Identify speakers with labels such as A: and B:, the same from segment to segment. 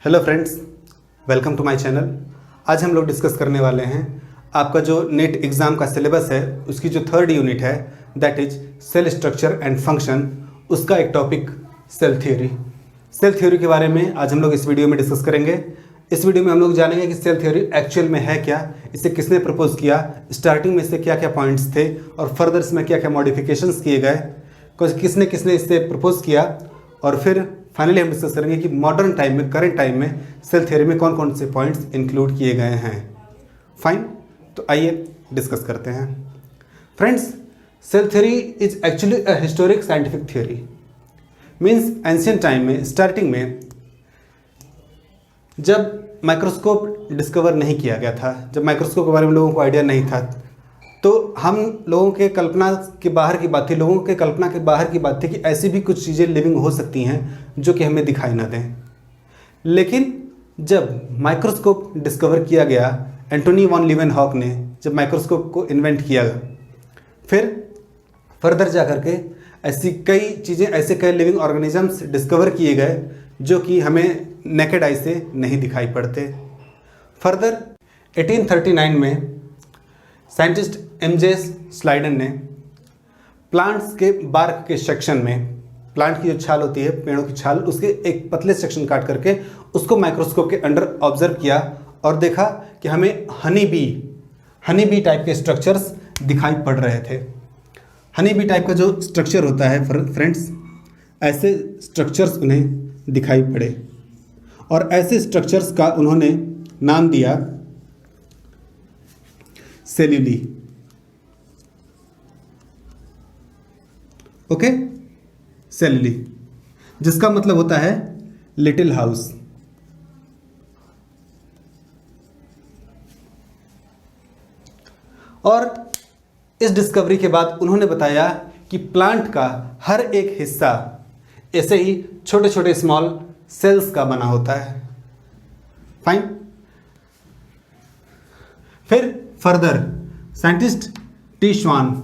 A: Hello friends, welcome to my channel. आज हम लोग डिस्कस करने वाले हैं आपका जो नेट एग्ज़ाम का सिलेबस है उसकी जो थर्ड यूनिट है that is cell structure and function, उसका एक topic cell theory. Cell theory के बारे में आज हम लोग इस वीडियो में डिस्कस करेंगे। इस वीडियो में हम लोग जानेंगे कि सेल थ्योरी एक्चुअल में है क्या, इसे किसने प्रपोज किया, स्टार्टिंग में इससे क्या क्या पॉइंट्स थे और फर्दर इसमें क्या क्या मॉडिफिकेशंस किए गए, किसने किसने इससे प्रपोज किया, और फिर फाइनली हम डिस्कस करेंगे कि मॉडर्न टाइम में, करंट टाइम में सेल थ्योरी में कौन कौन से पॉइंट्स इंक्लूड किए गए हैं। फाइन, तो आइए डिस्कस करते हैं। Friends, cell theory is actually a historic scientific theory. Means ancient time में, स्टार्टिंग में जब माइक्रोस्कोप डिस्कवर नहीं किया गया था, जब माइक्रोस्कोप के बारे में लोगों को आइडिया नहीं था, तो हम लोगों के कल्पना के बाहर की बात थी, लोगों के कल्पना के बाहर की बात थी कि ऐसी भी कुछ चीज़ें लिविंग हो सकती हैं जो कि हमें दिखाई ना दें। लेकिन जब माइक्रोस्कोप डिस्कवर किया गया, एंटोनी वॉन लीवेनहॉक ने जब माइक्रोस्कोप को इन्वेंट किया, फिर फर्दर जा करके ऐसी कई चीज़ें, ऐसे कई लिविंग ऑर्गेनिजम्स डिस्कवर किए गए जो कि हमें नेकेड आई से नहीं दिखाई पड़ते। फर्दर 1839 में साइंटिस्ट एमजे स्लाइडन ने प्लांट्स के बार्क के सेक्शन में, प्लांट की जो छाल होती है, पेड़ों की छाल, उसके एक पतले सेक्शन काट करके उसको माइक्रोस्कोप के अंडर ऑब्जर्व किया और देखा कि हमें हनी बी टाइप के स्ट्रक्चर्स दिखाई पड़ रहे थे। हनी बी टाइप का जो स्ट्रक्चर होता है फ्रेंड्स, ऐसे स्ट्रक्चर्स उन्हें दिखाई पड़े और ऐसे स्ट्रक्चर्स का उन्होंने नाम दिया सेल्यूली। ओके, सेल्यूली, जिसका मतलब होता है लिटिल हाउस। और इस डिस्कवरी के बाद उन्होंने बताया कि प्लांट का हर एक हिस्सा ऐसे ही छोटे छोटे स्मॉल सेल्स का बना होता है। फाइन। फिर फर्दर साइंटिस्ट टी श्वान,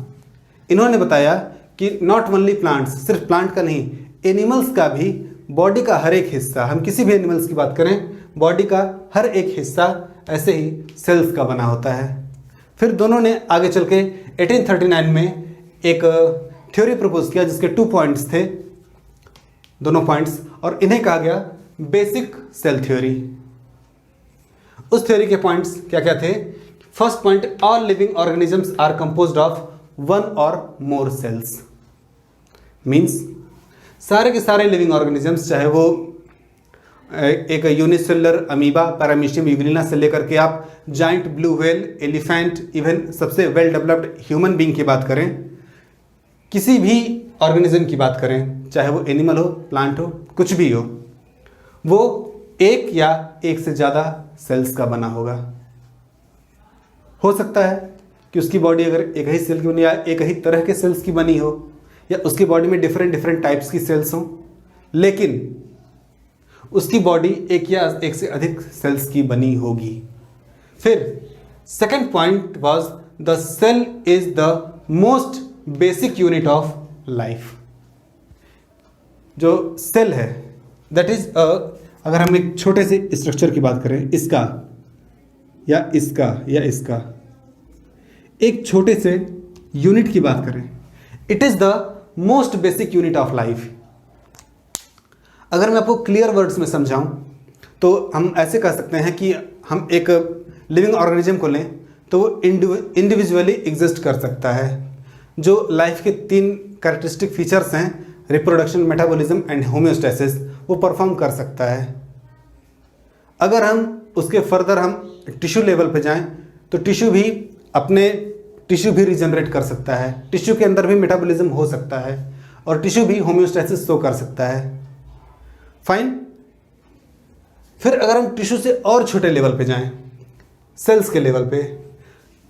A: इन्होंने बताया कि नॉट ओनली प्लांट्स, सिर्फ प्लांट का नहीं, एनिमल्स का भी बॉडी का हर एक हिस्सा, हम किसी भी एनिमल्स की बात करें, बॉडी का हर एक हिस्सा ऐसे ही सेल्स का बना होता है। फिर दोनों ने आगे चल के 1839 में एक थ्योरी प्रपोज किया जिसके 2 पॉइंट्स थे, दोनों पॉइंट्स, और इन्हें कहा गया बेसिक सेल थ्योरी। उस थ्योरी के पॉइंट्स क्या क्या थे? First point, all living organisms are composed of 1 और मोर सेल्स। मीन्स सारे के सारे लिविंग ऑर्गेनिजम्स, चाहे वो एक यूनिसेलुलर अमीबा, पैरामीशियम यूग्लिना से लेकर के आप giant blue whale, elephant, even सबसे वेल डेवलप्ड ह्यूमन बीइंग की बात करें, किसी भी ऑर्गेनिज्म की बात करें, चाहे वो एनिमल हो, प्लांट हो, कुछ भी वो एक या एक से ज़्यादा सेल्स का बना होगा। हो सकता है कि उसकी बॉडी अगर एक ही सेल की बनी या एक ही तरह के सेल्स की बनी हो, या उसकी बॉडी में डिफरेंट टाइप्स की सेल्स हों, लेकिन उसकी बॉडी एक या एक से अधिक सेल्स की बनी होगी। फिर second point was the cell is the most basic unit of life. जो सेल है दैट इज अगर हम एक छोटे से स्ट्रक्चर की बात करें, इसका या इसका या इसका, एक छोटे से यूनिट की बात करें, it is the most basic unit of life. अगर मैं आपको क्लियर वर्ड्स में समझाऊं तो हम ऐसे कह सकते हैं कि हम एक लिविंग ऑर्गेनिज्म को लें तो वो इंडिविजुअली एग्जिस्ट कर सकता है। जो लाइफ के 3 कैरेक्टरिस्टिक फीचर्स हैं, रिप्रोडक्शन, मेटाबॉलिज्म एंड होम्योस्टेसिस, वो परफॉर्म कर सकता है। अगर हम उसके फर्दर हम टिश्यू लेवल पे जाएं तो टिश्यू भी रिजनरेट कर सकता है, टिश्यू के अंदर भी मेटाबॉलिज्म हो सकता है और टिश्यू भी होम्योस्टेसिस शो कर सकता है। फाइन। फिर अगर हम टिश्यू से और छोटे लेवल पे जाएं, सेल्स के लेवल पे,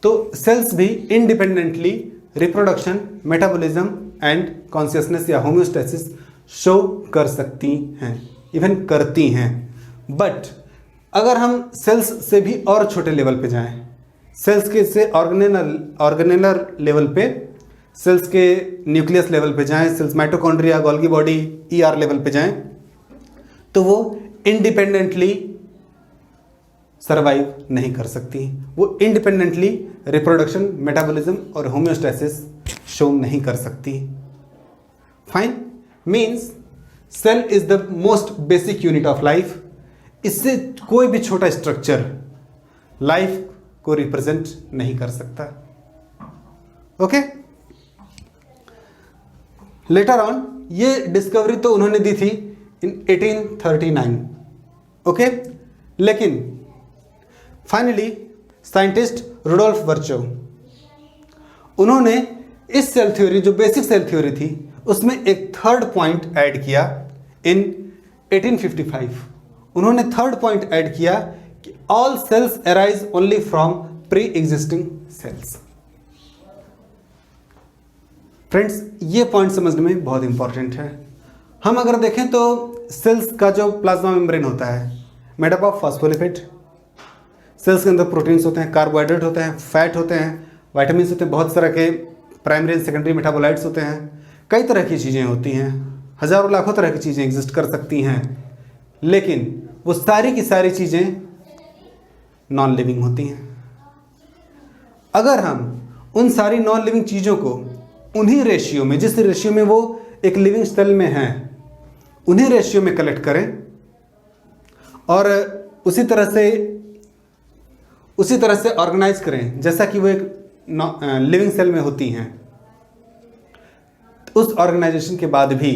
A: तो सेल्स भी independently reproduction, metabolism and consciousness या होम्योस्टेसिस शो कर सकती हैं, इवन करती हैं। बट अगर हम सेल्स से भी और छोटे लेवल पे जाएं, सेल्स के से ऑर्गेनेलर लेवल पे, सेल्स के न्यूक्लियस लेवल पे जाएं, cells mitochondria, Golgi body, ER level पे जाएं, तो वो इंडिपेंडेंटली सरवाइव नहीं कर सकती, वो इंडिपेंडेंटली रिप्रोडक्शन, मेटाबॉलिज्म और होम्योस्टेसिस शो नहीं कर सकती। Fine, means cell is the most basic unit of life. इससे कोई भी छोटा स्ट्रक्चर लाइफ को रिप्रेजेंट नहीं कर सकता। ओके, लेटर ऑन ये डिस्कवरी तो उन्होंने दी थी इन 1839। ओके, लेकिन फाइनली साइंटिस्ट रुडोल्फ वर्चोव, उन्होंने इस सेल थ्योरी, जो बेसिक सेल थ्योरी थी, उसमें एक थर्ड पॉइंट ऐड किया इन 1855। उन्होंने थर्ड पॉइंट ऐड किया कि all cells arise only from pre existing cells. Friends, ये पॉइंट समझने में बहुत इंपॉर्टेंट है। हम अगर देखें तो सेल्स का जो प्लाज्मा मेम्ब्रेन होता है made up of phospholipid. Cells के अंदर प्रोटीन्स होते हैं, कार्बोहाइड्रेट होते हैं, फैट होते हैं, वाइटामिन होते हैं, बहुत तरह के प्राइमरी एंड सेकेंडरी मेटाबोलाइट्स होते हैं, कई तरह की चीज़ें होती हैं, हजारों लाखों तरह की चीज़ें एग्जिस्ट कर सकती हैं, लेकिन वो सारी की सारी चीज़ें नॉन लिविंग होती हैं। अगर हम उन सारी नॉन लिविंग चीज़ों को उन्हीं रेशियो में, जिस रेशियो में वो एक लिविंग सेल में हैं, उन्हीं रेशियो में कलेक्ट करें और उसी तरह से ऑर्गेनाइज करें जैसा कि वो एक लिविंग सेल में होती हैं, उस ऑर्गेनाइजेशन के बाद भी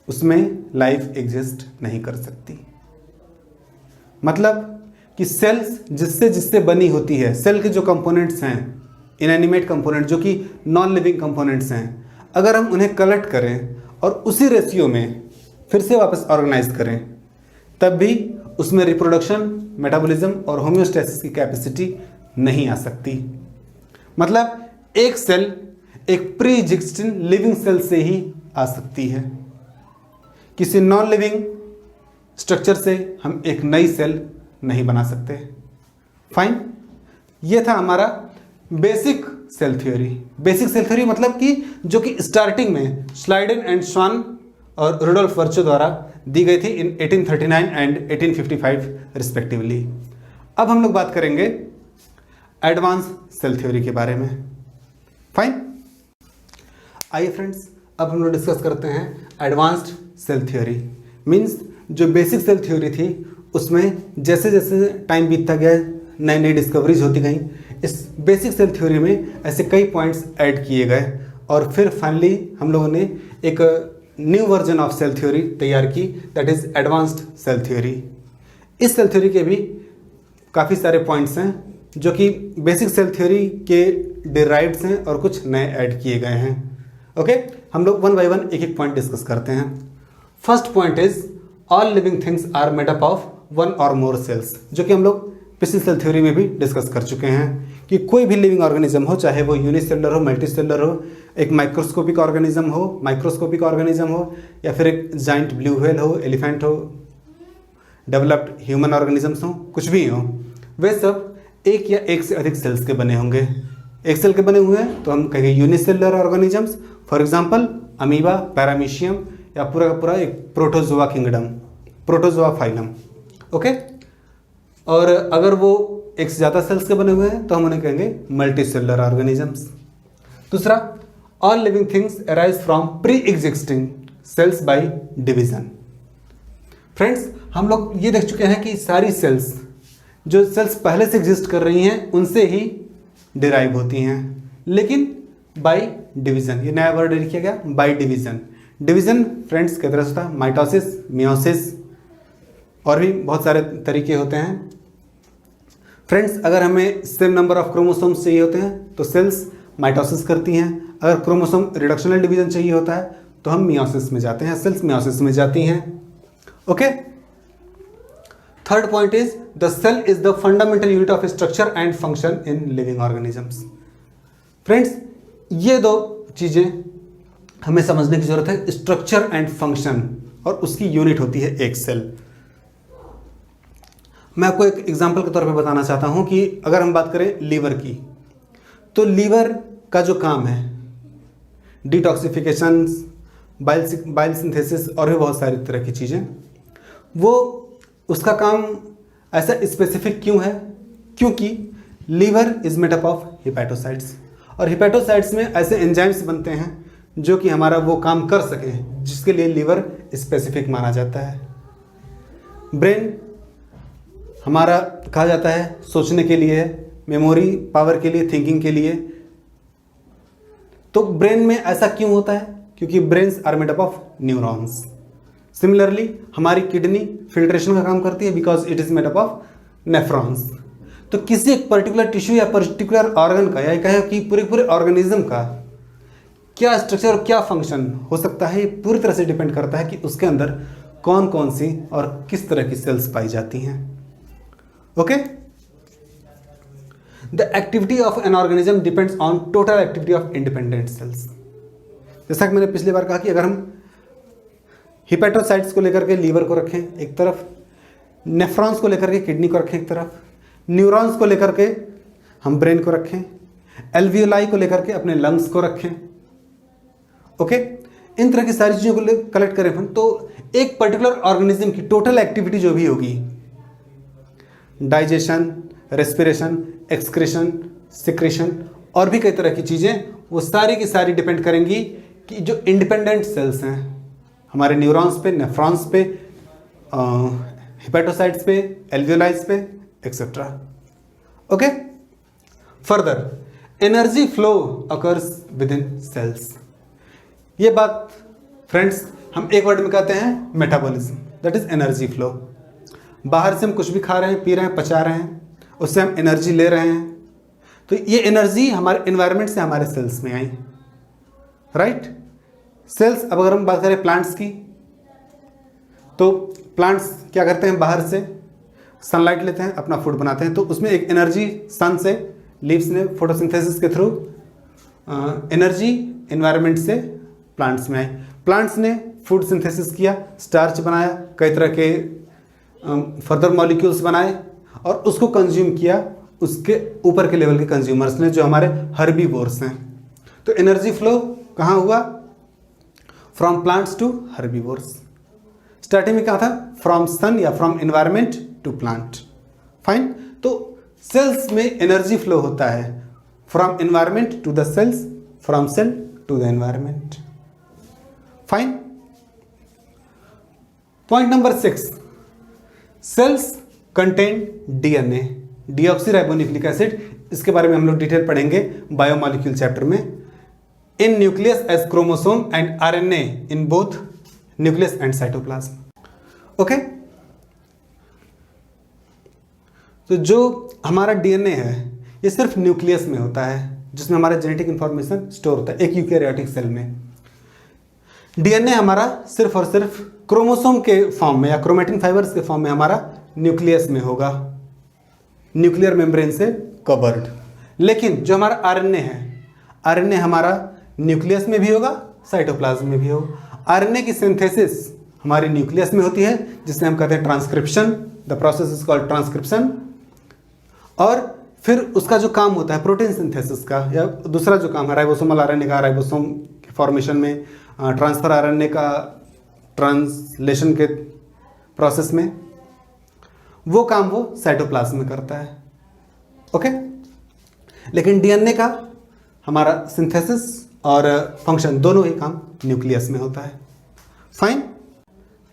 A: उसमें लाइफ एग्जिस्ट नहीं कर सकती। मतलब कि सेल्स जिससे जिससे बनी होती है, सेल के जो कंपोनेंट्स हैं, इनएनिमेट कंपोनेंट जो कि नॉन लिविंग कंपोनेंट्स हैं, अगर हम उन्हें कलेक्ट करें और उसी रेशियो में फिर से वापस ऑर्गेनाइज करें, तब भी उसमें रिप्रोडक्शन, मेटाबॉलिज्म और होम्योस्टेसिस की कैपेसिटी नहीं आ सकती। मतलब एक सेल एक प्री एग्जिस्टिंग लिविंग सेल से ही आ सकती है। किसी नॉन लिविंग स्ट्रक्चर से हम एक नई सेल नहीं बना सकते। फाइन, ये था हमारा basic cell theory. Basic cell theory मतलब कि जो कि स्टार्टिंग में स्लाइडेन एंड श्वान और रुडोल्फ वर्चो द्वारा दी गई थी इन 1839 एंड 1855 रिस्पेक्टिवली। अब हम लोग बात करेंगे एडवांस सेल थ्योरी के बारे में। फाइन, आइए फ्रेंड्स, अब हम लोग डिस्कस करते हैं एडवांस्ड सेल थ्योरी। मीन्स जो बेसिक सेल थ्योरी थी उसमें जैसे जैसे टाइम बीतता गया, नई नई डिस्कवरीज होती गई। इस बेसिक सेल थ्योरी में ऐसे कई पॉइंट्स ऐड किए गए और फिर फाइनली हम लोगों ने एक new version of cell theory तैयार की, that is advanced cell theory. इस सेल थ्योरी के भी काफ़ी सारे पॉइंट्स हैं जो कि बेसिक सेल थ्योरी के डिराइव्ड्स हैं और कुछ नए ऐड किए गए हैं। ओके, हम लोग वन बाय वन एक एक पॉइंट डिस्कस करते हैं। First point is all living things are made up of one और मोर सेल्स, जो कि हम लोग पिछली सेल थ्योरी में भी डिस्कस कर चुके हैं कि कोई भी लिविंग ऑर्गेनिज्म हो, चाहे वो यूनिसेलुलर हो, मल्टीसेलुलर हो, एक माइक्रोस्कोपिक ऑर्गेनिज्म हो, माइक्रोस्कोपिक ऑर्गेनिज्म हो, या फिर एक जाइंट ब्लू व्हेल हो, एलिफेंट हो, डेवलप्ड ह्यूमन ऑर्गेनिजम्स हो, कुछ भी हो, वे सब एक या एक से अधिक सेल्स के बने होंगे। एक सेल के बने हुए हैं तो हम कहेंगे unicellular organisms, for example amoeba, paramecium, या पूरा का पूरा एक protozoa kingdom, protozoa phylum. Okay, और अगर वो एक से ज़्यादा सेल्स के बने हुए हैं तो हम उन्हें कहेंगे मल्टीसेलुलर ऑर्गेनिजम्स। दूसरा, all living things arise from pre existing sales by division. Friends, हम लोग ये देख चुके हैं कि सारी सेल्स, जो सेल्स पहले से एग्जिस्ट कर रही हैं, उनसे ही डिराइव होती हैं, लेकिन बाय डिवीजन। ये नया वर्ड लिखा गया, बाय डिवीजन। डिवीजन फ्रेंड्स किस तरह से होता है? माइटोसिस, मियोसिस, और भी बहुत सारे तरीके होते हैं। फ्रेंड्स, अगर हमें सेम नंबर ऑफ क्रोमोसोम्स चाहिए होते हैं तो सेल्स माइटोसिस करती हैं। अगर क्रोमोसोम रिडक्शनल डिवीजन चाहिए होता है तो हम मियोसिस में जाते हैं, सेल्स मियोसिस में जाती हैं। Okay, third point is the cell is the fundamental unit of structure and function in living organisms. Friends, ये दो चीजें हमें समझने की जरूरत है, स्ट्रक्चर एंड फंक्शन, और उसकी यूनिट होती है एक सेल। मैं आपको एक एग्जांपल के तौर पे बताना चाहता हूं कि अगर हम बात करें लीवर की, तो लीवर का जो काम है डिटॉक्सिफिकेशन, बाइल सिंथेसिस और भी बहुत सारी तरह की चीज़ें, वो उसका काम ऐसा स्पेसिफिक क्यों है? क्योंकि liver is made up of hepatocytes, और हिपैटोसाइट्स में ऐसे एंजाइम्स बनते हैं जो कि हमारा वो काम कर सके, जिसके लिए लीवर स्पेसिफिक माना जाता है। ब्रेन हमारा कहा जाता है सोचने के लिए, मेमोरी पावर के लिए, थिंकिंग के लिए। तो ब्रेन में ऐसा क्यों होता है? क्योंकि brains are made up of neurons. Similarly हमारी किडनी फिल्ट्रेशन का काम करती है because it is made up of nephrons. तो किसी एक पर्टिकुलर टिश्यू या पर्टिकुलर ऑर्गन का, या कहें कि पूरे ऑर्गेनिज्म का क्या स्ट्रक्चर और क्या फंक्शन हो सकता है, ये पूरी तरह से डिपेंड करता है कि उसके अंदर कौन कौन सी और किस तरह की सेल्स पाई जाती हैं। Okay, the activity of an organism depends on total activity of independent cells. जैसा कि मैंने पिछली बार कहा कि अगर हम हिपैटोसाइट्स को लेकर के लीवर को रखें एक तरफ, नेफ्रॉन्स को लेकर के किडनी को रखें एक तरफ, न्यूरॉन्स को लेकर के हम ब्रेन को रखें, एल्वियोलाई को लेकर के अपने लंग्स को रखें। ओके, इन तरह की सारी चीज़ों को कलेक्ट करें हम, तो एक पर्टिकुलर ऑर्गेनिज्म की टोटल एक्टिविटी जो भी होगी, डाइजेशन, रेस्पिरेशन, एक्सक्रीशन, सिक्रेशन और भी कई तरह की चीज़ें, वो सारी की सारी डिपेंड करेंगी कि जो इंडिपेंडेंट सेल्स हैं हमारे न्यूरॉन्स पे, नेफ्रॉन्स पे, हिपैटोसाइट्स पे, एल्वियोलाइज पे, etcetera. Okay, further energy flow occurs within cells. ये बात फ्रेंड्स हम एक वर्ड में कहते हैं metabolism, that is energy flow. बाहर से हम कुछ भी खा रहे हैं, पी रहे हैं, पचा रहे हैं, उससे हम एनर्जी ले रहे हैं, तो ये एनर्जी हमारे एनवायरनमेंट से हमारे सेल्स में आई, राइट। सेल्स, अब अगर हम बात करें प्लांट्स की, तो प्लांट्स क्या करते हैं, बाहर से सनलाइट लेते हैं, अपना फूड बनाते हैं, तो उसमें एक एनर्जी सन से, लीव्स ने फोटोसिंथेसिस के थ्रू एनर्जी एनवायरनमेंट से प्लांट्स में आई। प्लांट्स ने फूड सिंथेसिस किया, स्टार्च बनाया, कई तरह के फर्दर मॉलिक्यूल्स बनाए और उसको कंज्यूम किया उसके ऊपर के लेवल के कंज्यूमर्स ने, जो हमारे हर्बीवोर्स हैं। तो एनर्जी फ्लो कहाँ हुआ? From plants to herbivores. Starting में क्या था? फ्रॉम सन या from environment to plant. Fine, तो सेल्स में एनर्जी फ्लो होता है from environment to the cells, from cell to the environment. Fine, point number 6, cells contain DNA, deoxyribonucleic acid. इसके बारे में हम लोग डिटेल पढ़ेंगे बायोमॉलिक्यूल चैप्टर में। In nucleus as chromosome and RNA in both nucleus and cytoplasm. Okay, तो जो हमारा डीएनए है ये सिर्फ न्यूक्लियस में होता है, जिसमें हमारा जेनेटिक इंफॉर्मेशन स्टोर होता है, एक यूकैरियोटिक सेल में। डीएनए हमारा सिर्फ और सिर्फ क्रोमोसोम के फॉर्म में या क्रोमेटिन फाइबर्स के फॉर्म में हमारा न्यूक्लियस में होगा, न्यूक्लियर मेम्ब्रेन से कवर्ड। लेकिन जो हमारा आरएनए है, आरएनए हमारा न्यूक्लियस में भी होगा, साइटोप्लाज्म में भी होगा। आरएनए की सिंथेसिस हमारी न्यूक्लियस में होती है, जिसे हम कहते हैं transcription, the process is called transcription. और फिर उसका जो काम होता है प्रोटीन सिंथेसिस का, या दूसरा जो काम है राइबोसोमल आरएनए का, राइबोसोम के फॉर्मेशन में, ट्रांसफर आरएनए का ट्रांसलेशन के प्रोसेस में, वो काम वो साइटोप्लाज्म में करता है। ओके, लेकिन डीएनए का हमारा सिंथेसिस और फंक्शन दोनों ही काम न्यूक्लियस में होता है। Fine,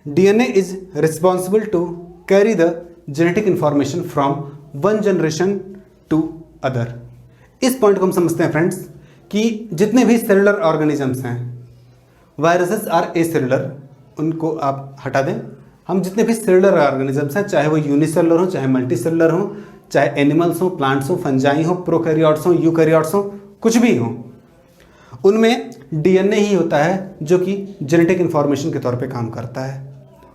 A: DNA is responsible to carry the genetic information from one generation to other. इस पॉइंट को हम समझते हैं फ्रेंड्स कि जितने भी सेलुलर ऑर्गेनिजम्स हैं, वायरसेस आर एसेलुलर, उनको आप हटा दें। हम जितने भी सेलुलर ऑर्गेनिजम्स हैं, चाहे वो यूनिसेलुलर हो, चाहे मल्टीसेलुलर हो, चाहे एनिमल्स हो, प्लांट्स हो, फंजाई हो, प्रोकैरियोट्स हो, यूकैरियोट्स हो, कुछ भी हो, उनमें डीएनए ही होता है जो कि जेनेटिक इंफॉर्मेशन के तौर पे काम करता है,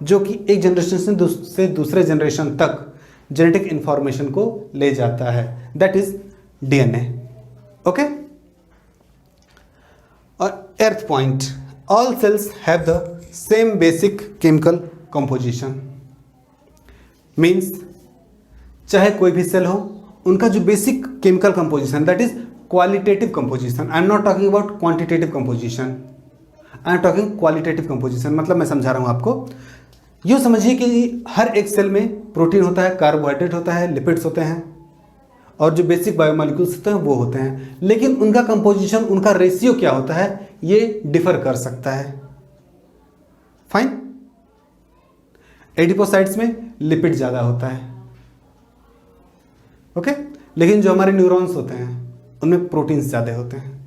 A: जो कि एक जनरेशन से दूसरे जनरेशन तक जेनेटिक इंफॉर्मेशन को ले जाता है, दैट इज डीएनए। ओके, और 8th point, all cells have the same basic chemical composition. Means चाहे कोई भी सेल हो, उनका जो basic chemical composition, that is qualitative composition. I am not talking about quantitative composition, I am talking qualitative composition. मतलब मैं समझा रहा हूं आपको, यूँ समझिए कि हर एक सेल में प्रोटीन होता है, कार्बोहाइड्रेट होता है, लिपिड्स होते हैं और जो बेसिक बायोमोलिक्यूल्स होते हैं वो होते हैं, लेकिन उनका कंपोजिशन, उनका रेशियो क्या होता है ये डिफर कर सकता है। फाइन। एडिपोसाइट्स में लिपिड ज़्यादा होता है, ओके, लेकिन जो हमारे न्यूरॉन्स होते हैं उनमें प्रोटीन्स ज़्यादा होते हैं।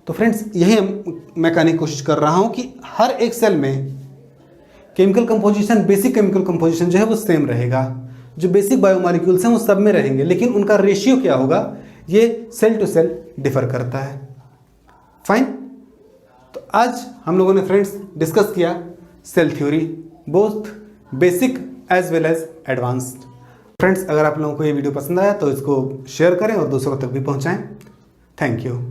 A: तो फ्रेंड्स यही मैं कहने की कोशिश कर रहा हूं कि हर एक सेल में chemical composition, basic chemical composition जो है वो सेम रहेगा, जो बेसिक बायोमोलिक्यूल्स हैं वो सब में रहेंगे, लेकिन उनका रेशियो क्या होगा ये सेल टू सेल डिफर करता है। फाइन। तो आज हम लोगों ने फ्रेंड्स डिस्कस किया cell theory, both basic as well as advanced. Friends अगर आप लोगों को ये वीडियो पसंद आया तो इसको शेयर करें और दूसरों तक भी पहुंचाएं। Thank you.